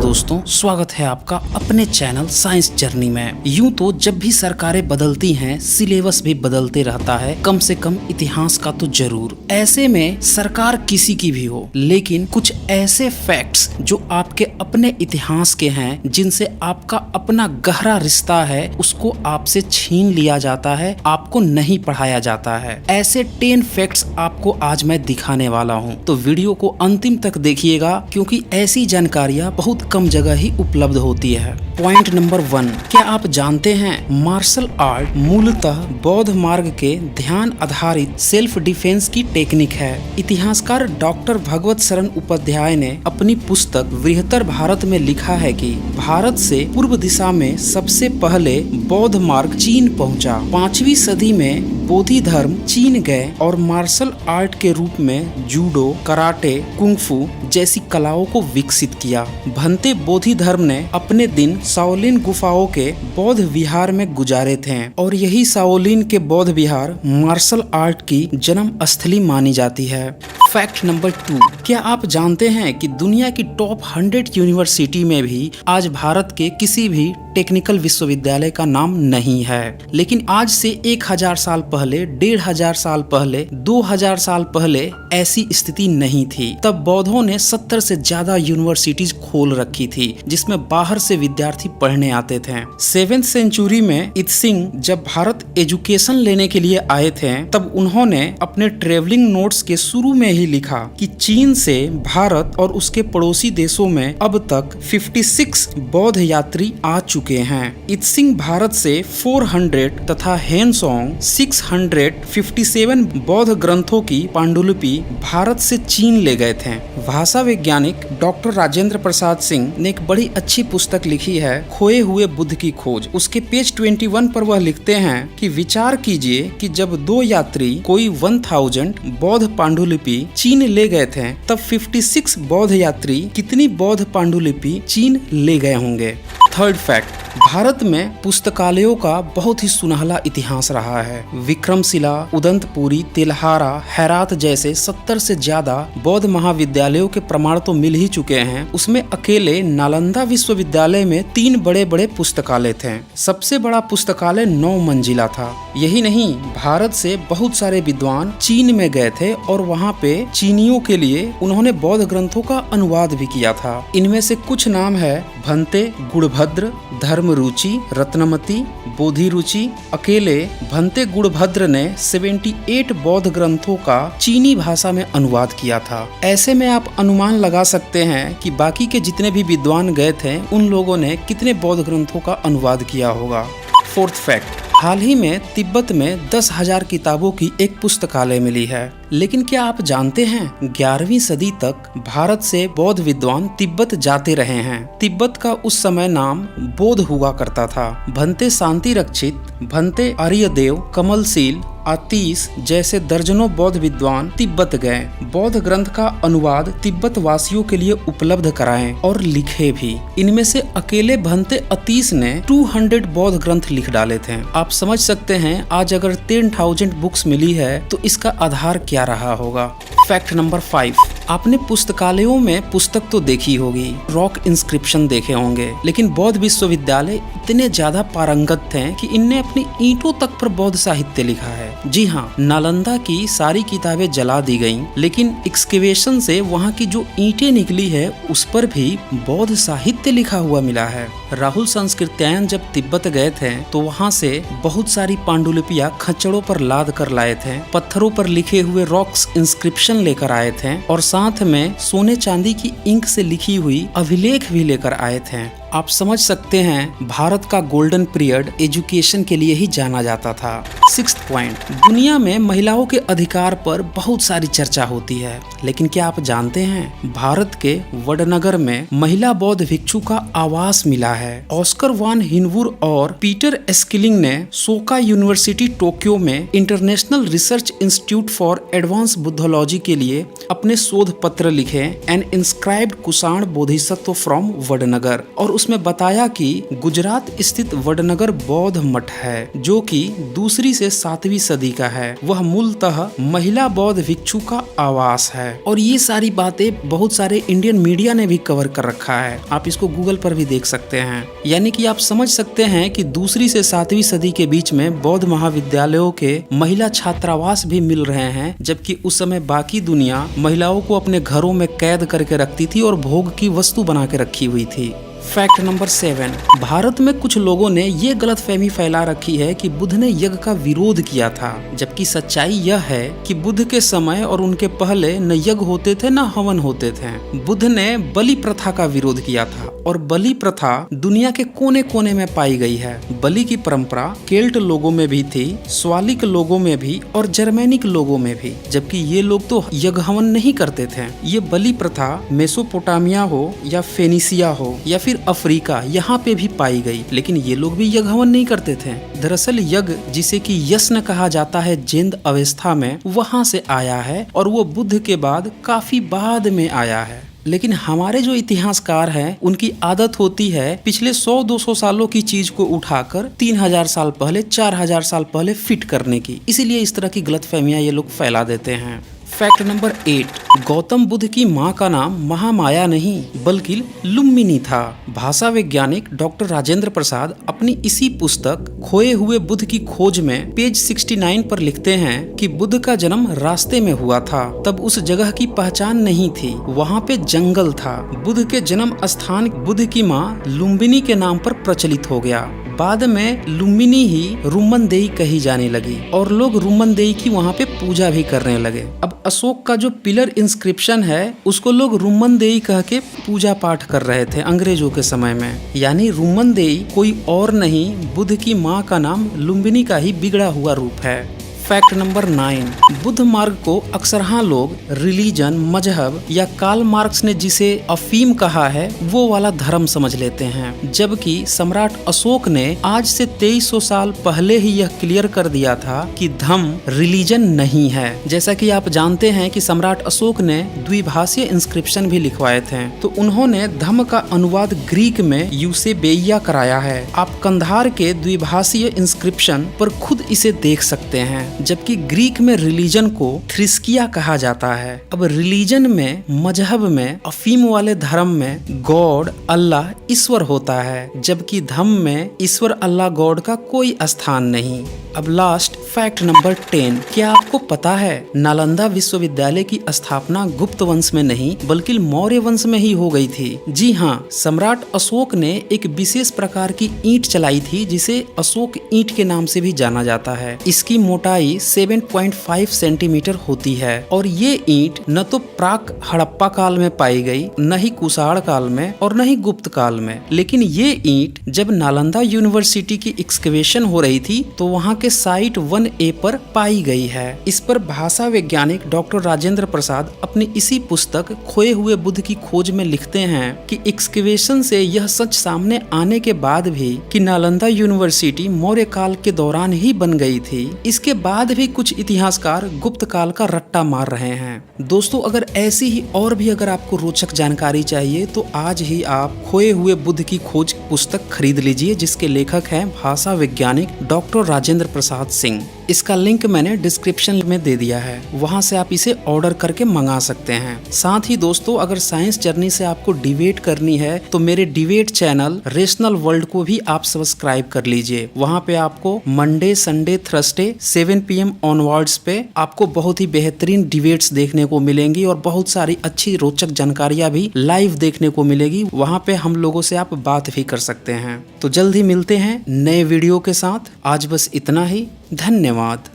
दोस्तों, स्वागत है आपका अपने चैनल साइंस जर्नी में। यूं तो जब भी सरकारें बदलती हैं, सिलेबस भी बदलते रहता है, कम से कम इतिहास का तो जरूर। ऐसे में सरकार किसी की भी हो, लेकिन कुछ ऐसे फैक्ट्स जो आपके अपने इतिहास के हैं, जिनसे आपका अपना गहरा रिश्ता है, उसको आपसे छीन लिया जाता है, आपको नहीं पढ़ाया जाता है। ऐसे 10 फैक्ट्स आपको आज मैं दिखाने वाला हूँ, तो वीडियो को अंतिम तक देखिएगा, क्योंकि ऐसी जानकारियाँ बहुत कम जगह ही उपलब्ध होती है। पॉइंट नंबर 1, क्या आप जानते हैं मार्शल आर्ट मूलतः बौद्ध मार्ग के ध्यान आधारित सेल्फ डिफेंस की टेक्निक है। इतिहासकार डॉक्टर भगवत शरण उपाध्याय ने अपनी पुस्तक बृहत्तर भारत में लिखा है कि भारत से पूर्व दिशा में सबसे पहले बौद्ध मार्ग चीन पहुंचा। 5वीं सदी में बोधि धर्म चीन गए और मार्शल आर्ट के रूप में जूडो, कराटे, कुंफू जैसी कलाओं को विकसित किया। भंते बोधि धर्म ने अपने दिन शाओलिन गुफाओं के बौद्ध विहार में गुजारे थे और यही शाओलिन के बौद्ध विहार मार्शल आर्ट की जन्म स्थली मानी जाती है। फैक्ट नंबर 2, क्या आप जानते हैं कि दुनिया की टॉप 100 यूनिवर्सिटी में भी आज भारत के किसी भी टेक्निकल विश्वविद्यालय का नाम नहीं है, लेकिन आज से 1000 साल पहले, 1500 साल पहले, 2000 साल पहले ऐसी स्थिति नहीं थी। तब बौद्धों ने 70 से ज्यादा यूनिवर्सिटीज खोल रखी थी, जिसमें बाहर से विद्यार्थी पढ़ने आते थे। 7th सेंचुरी में इत्सिंग जब भारत एजुकेशन लेने के लिए आए थे, तब उन्होंने अपने ट्रेवलिंग नोट्स के शुरू में ही लिखा कि चीन से भारत और उसके पड़ोसी देशों में अब तक 56 बौद्ध यात्री आ चुके हैं। इत्सिंग भारत से 400 तथा हेनसोंग 657 बौद्ध ग्रंथों की पांडुलिपि भारत से चीन ले गए थे। भाषा वैज्ञानिक डॉक्टर राजेंद्र प्रसाद सिंह ने एक बड़ी अच्छी पुस्तक लिखी है, खोए हुए बुद्ध की खोज। उसके पेज 21 पर वह लिखते हैं कि विचार कीजिए कि जब 2 यात्री कोई 1000 बौद्ध पांडुलिपि चीन ले गए थे, तब 56 बौद्ध यात्री कितनी बौद्ध पांडुलिपि चीन ले गए होंगे। थर्ड फैक्ट, भारत में पुस्तकालयों का बहुत ही सुनहला इतिहास रहा है। विक्रमशिला, उदंतपुरी, तिलहारा, हेरात जैसे 70 से ज्यादा बौद्ध महाविद्यालयों के प्रमाण तो मिल ही चुके हैं। उसमें अकेले नालंदा विश्वविद्यालय में 3 बड़े बड़े पुस्तकालय थे। सबसे बड़ा पुस्तकालय 9 मंजिला था। यही नहीं, भारत से बहुत सारे विद्वान चीन में गए थे और वहाँ पे चीनियों के लिए उन्होंने बौद्ध ग्रंथों का अनुवाद भी किया था। इनमें से कुछ नाम है भंते गुणभद्र, धर्मरुचि, रत्नमती, बोधि रुचि। अकेले भंते गुणभद्र ने 78 बौद्ध ग्रंथों का चीनी भाषा में अनुवाद किया था। ऐसे में आप अनुमान लगा सकते हैं कि बाकी के जितने भी विद्वान गए थे, उन लोगों ने कितने बौद्ध ग्रंथों का अनुवाद किया होगा। फोर्थ फैक्ट, हाल ही में तिब्बत में 10,000 किताबों की एक पुस्तकालय मिली है। लेकिन क्या आप जानते हैं 11वीं सदी तक भारत से बौद्ध विद्वान तिब्बत जाते रहे हैं। तिब्बत का उस समय नाम बोध हुआ करता था। भंते शांति रक्षित, भंते आर्यदेव, कमलशील, आतीश जैसे दर्जनों बौद्ध विद्वान तिब्बत गए, बौद्ध ग्रंथ का अनुवाद तिब्बत वासियों के लिए उपलब्ध कराएं और लिखे भी। इनमें से अकेले भंते आतीश ने 200 बौद्ध ग्रंथ लिख डाले थे। आप समझ सकते हैं आज अगर 10,000 बुक्स मिली है तो इसका आधार क्या रहा होगा। फैक्ट नंबर 5, आपने पुस्तकालयों में पुस्तक तो देखी होगी, रॉक इंस्क्रिप्शन देखे होंगे, लेकिन बौद्ध विश्वविद्यालय इतने ज्यादा पारंगत थे कि इनने अपनी ईंटों तक पर बौद्ध साहित्य लिखा है। जी हाँ, नालंदा की सारी किताबें जला दी गईं, लेकिन एक्सकेवेशन से वहाँ की जो ईंटें निकली है उस पर भी बौद्ध साहित्य लिखा हुआ मिला है। राहुल संस्कृत्यायन जब तिब्बत गए थे तो वहाँ से बहुत सारी पांडुलिपियां खच्चरों पर लाद कर लाए थे, पत्थरों पर लिखे हुए रॉक्स इंस्क्रिप्शन लेकर आए थे और साथ में सोने चांदी की इंक से लिखी हुई अभिलेख भी लेकर आए थे। आप समझ सकते हैं भारत का गोल्डन पीरियड एजुकेशन के लिए ही जाना जाता था। 6th पॉइंट, दुनिया में महिलाओं के अधिकार पर बहुत सारी चर्चा होती है, लेकिन क्या आप जानते हैं भारत के वडनगर में महिला बौद्ध भिक्षु का आवास मिला है। ऑस्कर वान हिनवुर और पीटर एस्किलिंग ने सोका यूनिवर्सिटी टोक्यो में international research institute for advance Buddhology के लिए अपने शोध पत्र लिखे, an inscribed Kushan Bodhisattva from Vadnagar, और उस जिसमें बताया कि गुजरात स्थित वडनगर बौद्ध मठ है, जो कि दूसरी से 7वीं सदी का है। वह मूलतः महिला बौद्ध भिक्षु का आवास है। और ये सारी बातें बहुत सारे इंडियन मीडिया ने भी कवर कर रखा है, आप इसको गूगल पर भी देख सकते हैं। यानी कि आप समझ सकते हैं कि दूसरी से 7वीं सदी के बीच में बौद्ध महाविद्यालयों के महिला छात्रावास भी मिल रहे हैं, जबकि उस समय बाकी दुनिया महिलाओं को अपने घरों में कैद करके रखती थी और भोग की वस्तु बना के रखी हुई थी। फैक्ट नंबर 7, भारत में कुछ लोगों ने ये गलतफहमी फैला रखी है कि बुद्ध ने यज्ञ का विरोध किया था, जबकि सच्चाई यह है कि बुद्ध के समय और उनके पहले न यज्ञ होते थे न हवन होते थे। बुद्ध ने बलि प्रथा का विरोध किया था और बलि प्रथा दुनिया के कोने कोने में पाई गई है। बलि की परंपरा केल्ट लोगों में भी थी, स्वालिक लोगों में भी और जर्मेनिक लोगों में भी, जबकि ये लोग तो यज्ञ हवन नहीं करते थे। ये बलि प्रथा मेसोपोटामिया हो या फेनिसिया हो या फिर अफ्रीका, यहाँ पे भी पाई गई, लेकिन ये लोग भी यज्ञ हवन नहीं करते थे। दरअसल यज्ञ, जिसे कि यज्ञ कहा जाता है जेंद अवस्था में, वहाँ से आया है और वो बुद्ध के बाद काफी बाद में आया है। लेकिन हमारे जो इतिहासकार हैं उनकी आदत होती है पिछले 100-200 सालों की चीज को उठाकर 3000 साल पहले, 4000 साल पहले फिट करने की, इसीलिए इस तरह की गलतफहमियां ये लोग फैला देते हैं। फैक्ट नंबर 8, गौतम बुद्ध की मां का नाम महामाया नहीं बल्कि लुम्बिनी था। भाषा वैज्ञानिक डॉक्टर राजेंद्र प्रसाद अपनी इसी पुस्तक खोए हुए बुद्ध की खोज में पेज 69 पर लिखते हैं कि बुद्ध का जन्म रास्ते में हुआ था, तब उस जगह की पहचान नहीं थी, वहाँ पे जंगल था। बुद्ध के जन्म स्थान बुद्ध की मां लुम्बिनी के नाम पर प्रचलित हो गया। बाद में लुम्बिनी ही रुमनदेई कही जाने लगी और लोग रुमनदेई की वहाँ पे पूजा भी करने लगे। अब अशोक का जो पिलर इंस्क्रिप्शन है उसको लोग रुमनदेई कह के पूजा पाठ कर रहे थे अंग्रेजों के समय में। यानी रुमनदेई कोई और नहीं, बुद्ध की माँ का नाम लुम्बिनी का ही बिगड़ा हुआ रूप है। फैक्ट नंबर 9, बुद्ध मार्ग को अक्सरहां लोग रिलीजन, मजहब या कार्ल मार्क्स ने जिसे अफीम कहा है वो वाला धर्म समझ लेते हैं, जबकि सम्राट अशोक ने आज से 2300 साल पहले ही यह क्लियर कर दिया था कि धम्म रिलीजन नहीं है। जैसा कि आप जानते हैं कि सम्राट अशोक ने द्विभाषीय इंस्क्रिप्शन भी लिखवाए थे, तो उन्होंने धम्म का अनुवाद ग्रीक में यूसेबेइया कराया है। आप कंधार के द्विभाषीय इंस्क्रिप्शन पर खुद इसे देख सकते हैं, जबकि ग्रीक में रिलीजन को थ्रिस्किया कहा जाता है। अब रिलीजन में, मजहब में, अफीम वाले धर्म में गॉड, अल्लाह, ईश्वर होता है, जबकि धम्म में ईश्वर, अल्लाह, गॉड का कोई स्थान नहीं। अब लास्ट फैक्ट नंबर 10, क्या आपको पता है नालंदा विश्वविद्यालय की स्थापना गुप्त वंश में नहीं बल्कि मौर्य वंश में ही हो गई थी। जी हाँ, सम्राट अशोक ने एक विशेष प्रकार की ईंट चलाई थी जिसे अशोक ईंट के नाम से भी जाना जाता है। इसकी मोटाई 7.5 सेंटीमीटर होती है और ये ईंट न तो प्राक हड़प्पा काल में पाई गई, न ही कुषाण काल में और न ही गुप्त काल में, लेकिन ये ईंट जब नालंदा यूनिवर्सिटी की एक्सकवेशन हो रही थी तो वहाँ के साइट 1A पर पाई गई है। इस पर भाषा वैज्ञानिक डॉक्टर राजेंद्र प्रसाद अपनी इसी पुस्तक खोए हुए बुद्ध की खोज में लिखते हैं कि एक्सकवेशन से यह सच सामने आने के बाद भी कि नालंदा यूनिवर्सिटी मौर्य काल के दौरान ही बन गई थी, इसके बाद भी कुछ इतिहासकार गुप्त काल का रट्टा मार रहे हैं। दोस्तों, अगर ऐसी ही और भी अगर आपको रोचक जानकारी चाहिए तो आज ही आप खोए हुए बुद्ध की खोज पुस्तक खरीद लीजिए, जिसके लेखक हैं भाषा वैज्ञानिक डॉक्टर राजेंद्र प्रसाद सिंह। इसका लिंक मैंने डिस्क्रिप्शन में दे दिया है, वहां से आप इसे ऑर्डर करके मंगा सकते हैं। साथ ही दोस्तों, अगर साइंस जर्नी से आपको डिबेट करनी है तो मेरे डिबेट चैनल रेशनल वर्ल्ड को भी आप सब्सक्राइब कर लीजिए। वहां पे आपको Monday, Sunday, Thursday 7 PM onwards पे आपको बहुत ही बेहतरीन डिबेट्स देखने को मिलेंगी और बहुत सारी अच्छी रोचक जानकारियां भी लाइव देखने को मिलेगी। वहां पे हम लोगों से आप बात भी कर सकते हैं। तो जल्द ही मिलते हैं नए वीडियो के साथ। आज बस इतना ही। धन्यवाद।